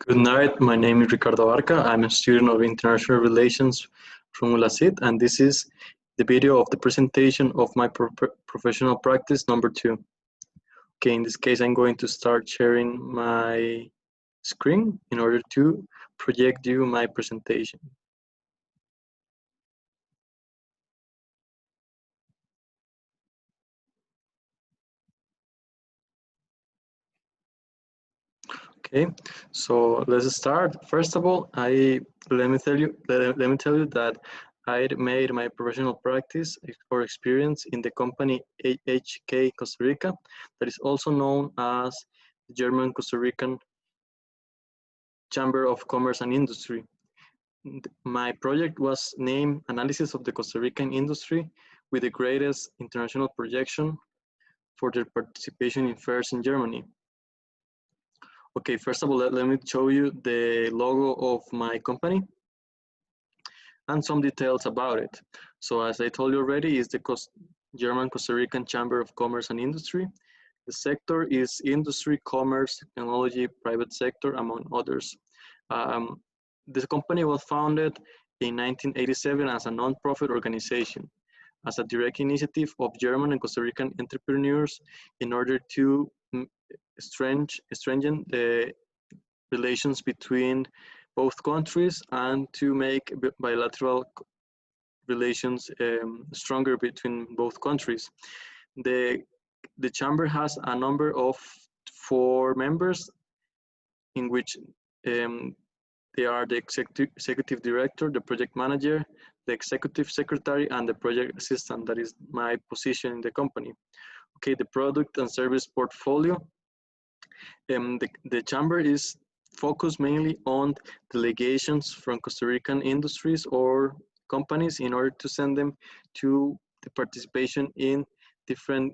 Good night. My name is Ricardo Abarca. I'm a student of International Relations from ULACIT, and this is the video of the presentation of my professional practice number 2. Okay, in this case, I'm going to start sharing my screen in order to project you my presentation. Okay, so let's start. First of all, let me tell you that I made my professional practice or experience in the company AHK Costa Rica, that is also known as the German Costa Rican Chamber of Commerce and Industry. My project was named Analysis of the Costa Rican Industry with the greatest international projection for their participation in fairs in Germany. Okay, first of all, let me show you the logo of my company and some details about it. So as I told you already, it's the German Costa Rican Chamber of Commerce and Industry. The sector is industry, commerce, technology, private sector, among others. This company was founded in 1987 as a non-profit organization, as a direct initiative of German and Costa Rican entrepreneurs in order to strengthen the relations between both countries and to make bilateral relations stronger between both countries. The chamber has a number of 4 members, in which they are the executive director, the project manager, the executive secretary, and the project assistant. That is my position in the company. Okay, the product and service portfolio. The chamber is focused mainly on delegations from Costa Rican industries or companies in order to send them to the participation in different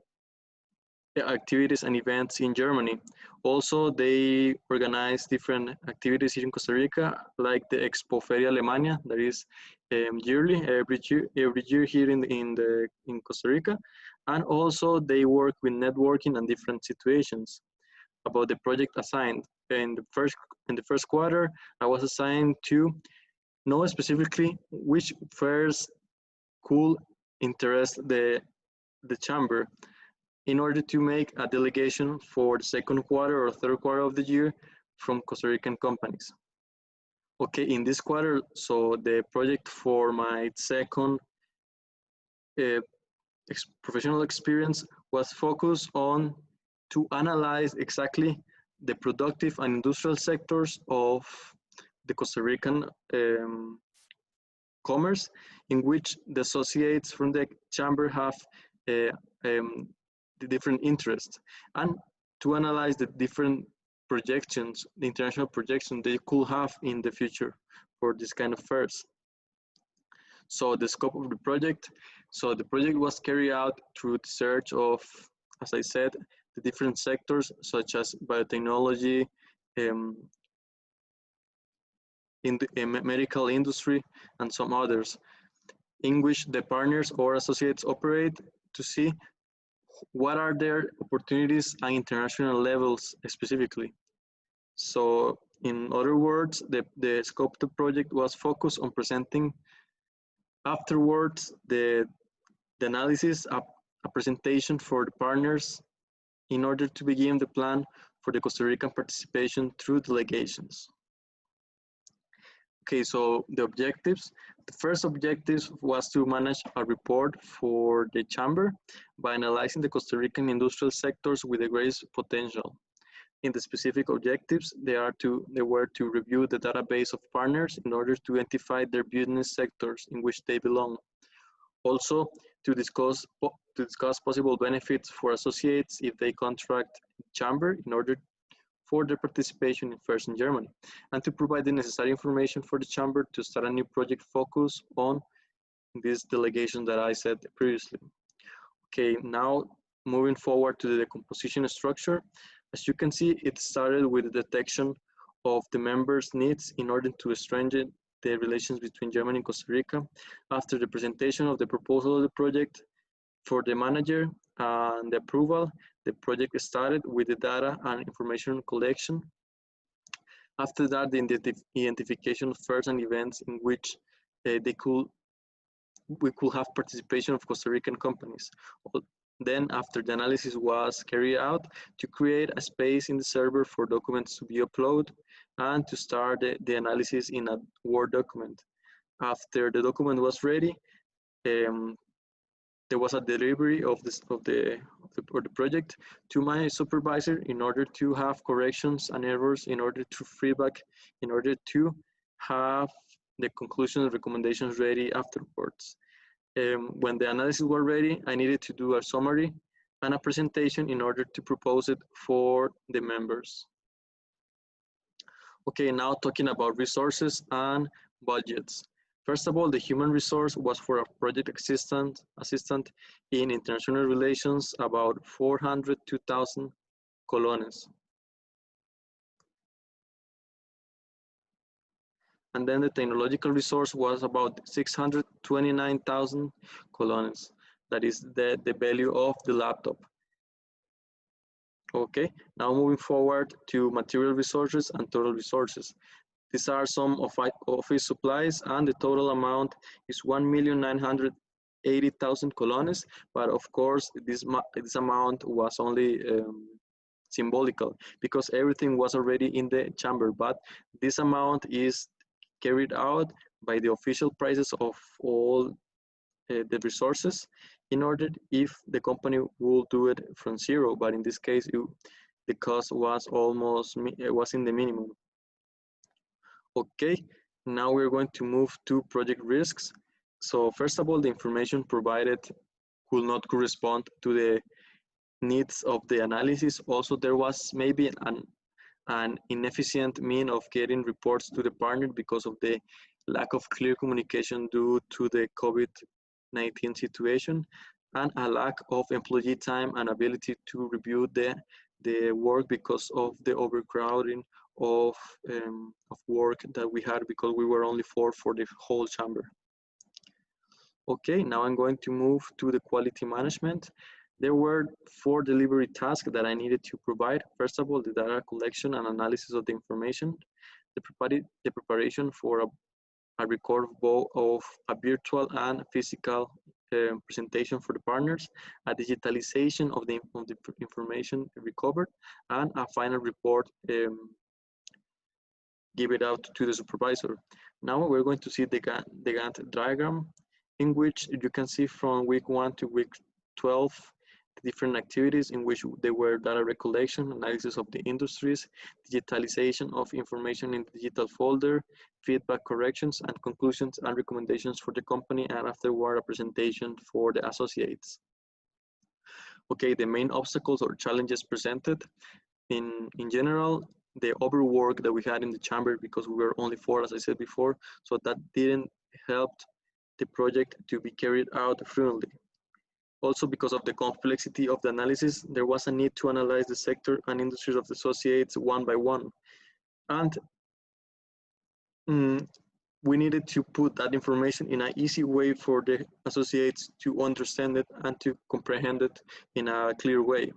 activities and events in Germany. Also, they organize different activities here in Costa Rica, like the Expo Feria Alemania, that is yearly, every year here in Costa Rica. And also, they work with networking and different situations. About the project assigned, in the first quarter, I was assigned to know specifically which fairs could interest the chamber, in order to make a delegation for the second quarter or third quarter of the year from Costa Rican companies. Okay, in this quarter, so the project for my second professional experience was focused on to analyze exactly the productive and industrial sectors of the Costa Rican commerce, in which the associates from the chamber have the different interests, and to analyze the different projections, the international projections they could have in the future for this kind of fairs. So the scope of the project. So the project was carried out through the search of, as I said, the different sectors such as biotechnology, in the medical industry, and some others, in which the partners or associates operate to see what are their opportunities at international levels specifically. So in other words, the scope of the project was focused on presenting afterwards the analysis, a presentation for the partners in order to begin the plan for the Costa Rican participation through delegations. Okay, so the objectives. The first objective was to manage a report for the chamber by analyzing the Costa Rican industrial sectors with the greatest potential. In the specific objectives, they were to review the database of partners in order to identify their business sectors in which they belong. Also, to discuss possible benefits for associates if they contract chamber in order for their participation in fairs in Germany, and to provide the necessary information for the chamber to start a new project focus on this delegation that I said previously. Okay, now moving forward to the composition structure. As you can see, it started with the detection of the members' needs in order to strengthen the relations between Germany and Costa Rica. After the presentation of the proposal of the project for the manager and the approval, the project started with the data and information collection. After that, the identification of firms and events in which we could have participation of Costa Rican companies. Then, after the analysis was carried out, to create a space in the server for documents to be uploaded and to start the analysis in a Word document. After the document was ready, um, there was a delivery of the project to my supervisor in order to have corrections and errors, in order to feedback, in order to have the conclusions and recommendations ready afterwards. When the analysis were ready, I needed to do a summary and a presentation in order to propose it for the members. Okay, now talking about resources and budgets. First of all, the human resource was for a project assistant in international relations, about 402,000 colones. And then the technological resource was about 629,000 colones. That is the value of the laptop. Okay, now moving forward to material resources and total resources. These are some of office supplies, and the total amount is 1,980,000 colones, but of course this amount was only symbolical because everything was already in the chamber, but this amount is carried out by the official prices of all the resources in order if the company will do it from zero, but in this case the cost was almost was in the minimum. Okay, now we're going to move to project risks. So first of all, the information provided will not correspond to the needs of the analysis. Also, there was maybe an inefficient mean of getting reports to the partner because of the lack of clear communication due to the COVID-19 situation, and a lack of employee time and ability to review the work because of the overcrowding of work that we had because we were only four for the whole chamber. Okay, now I'm going to move to the quality management. There were 4 delivery tasks that I needed to provide. First of all, the data collection and analysis of the information, the preparation for a record of both of a virtual and physical presentation for the partners, a digitalization of the information recovered, and a final report give it out to the supervisor. Now we're going to see the Gantt diagram, in which you can see from week 1 to week 12 the different activities in which they were data recollection, analysis of the industries, digitalization of information in the digital folder, feedback corrections, and conclusions and recommendations for the company, and afterward a presentation for the associates. Okay, the main obstacles or challenges presented in general, the overwork that we had in the chamber because we were only 4, as I said before, so that didn't help the project to be carried out fluently. Also, because of the complexity of the analysis, there was a need to analyze the sector and industries of the associates one by one. And we needed to put that information in an easy way for the associates to understand it and to comprehend it in a clear way.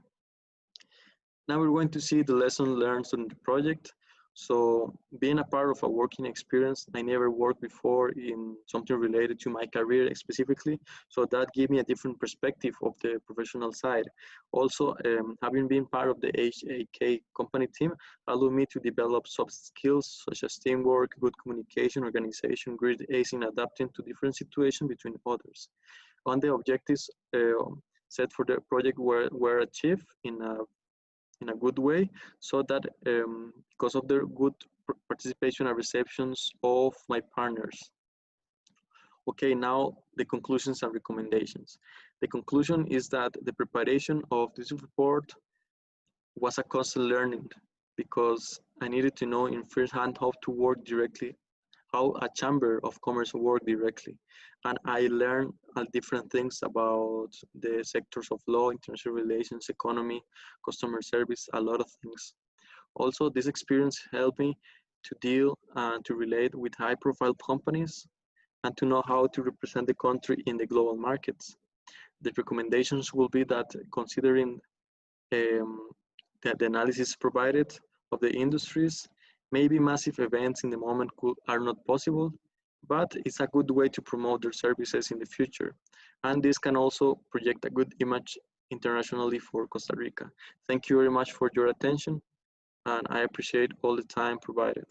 Now we're going to see the lesson learned on the project. So being a part of a working experience, I never worked before in something related to my career specifically. So that gave me a different perspective of the professional side. Also, having been part of the HAK company team allowed me to develop soft skills such as teamwork, good communication, organization, great ace in adapting to different situations between others. On the objectives set for the project were achieved in a good way, so that because of their good participation and receptions of my partners. Okay, now the conclusions and recommendations. The conclusion is that the preparation of this report was a constant learning because I needed to know in first hand how to work directly, how a chamber of commerce work directly. And I learned different things about the sectors of law, international relations, economy, customer service, a lot of things. Also, this experience helped me to deal and to relate with high profile companies and to know how to represent the country in the global markets. The recommendations will be that considering the analysis provided of the industries, Maybe massive events in the moment are not possible, but it's a good way to promote their services in the future. And this can also project a good image internationally for Costa Rica. Thank you very much for your attention, and I appreciate all the time provided.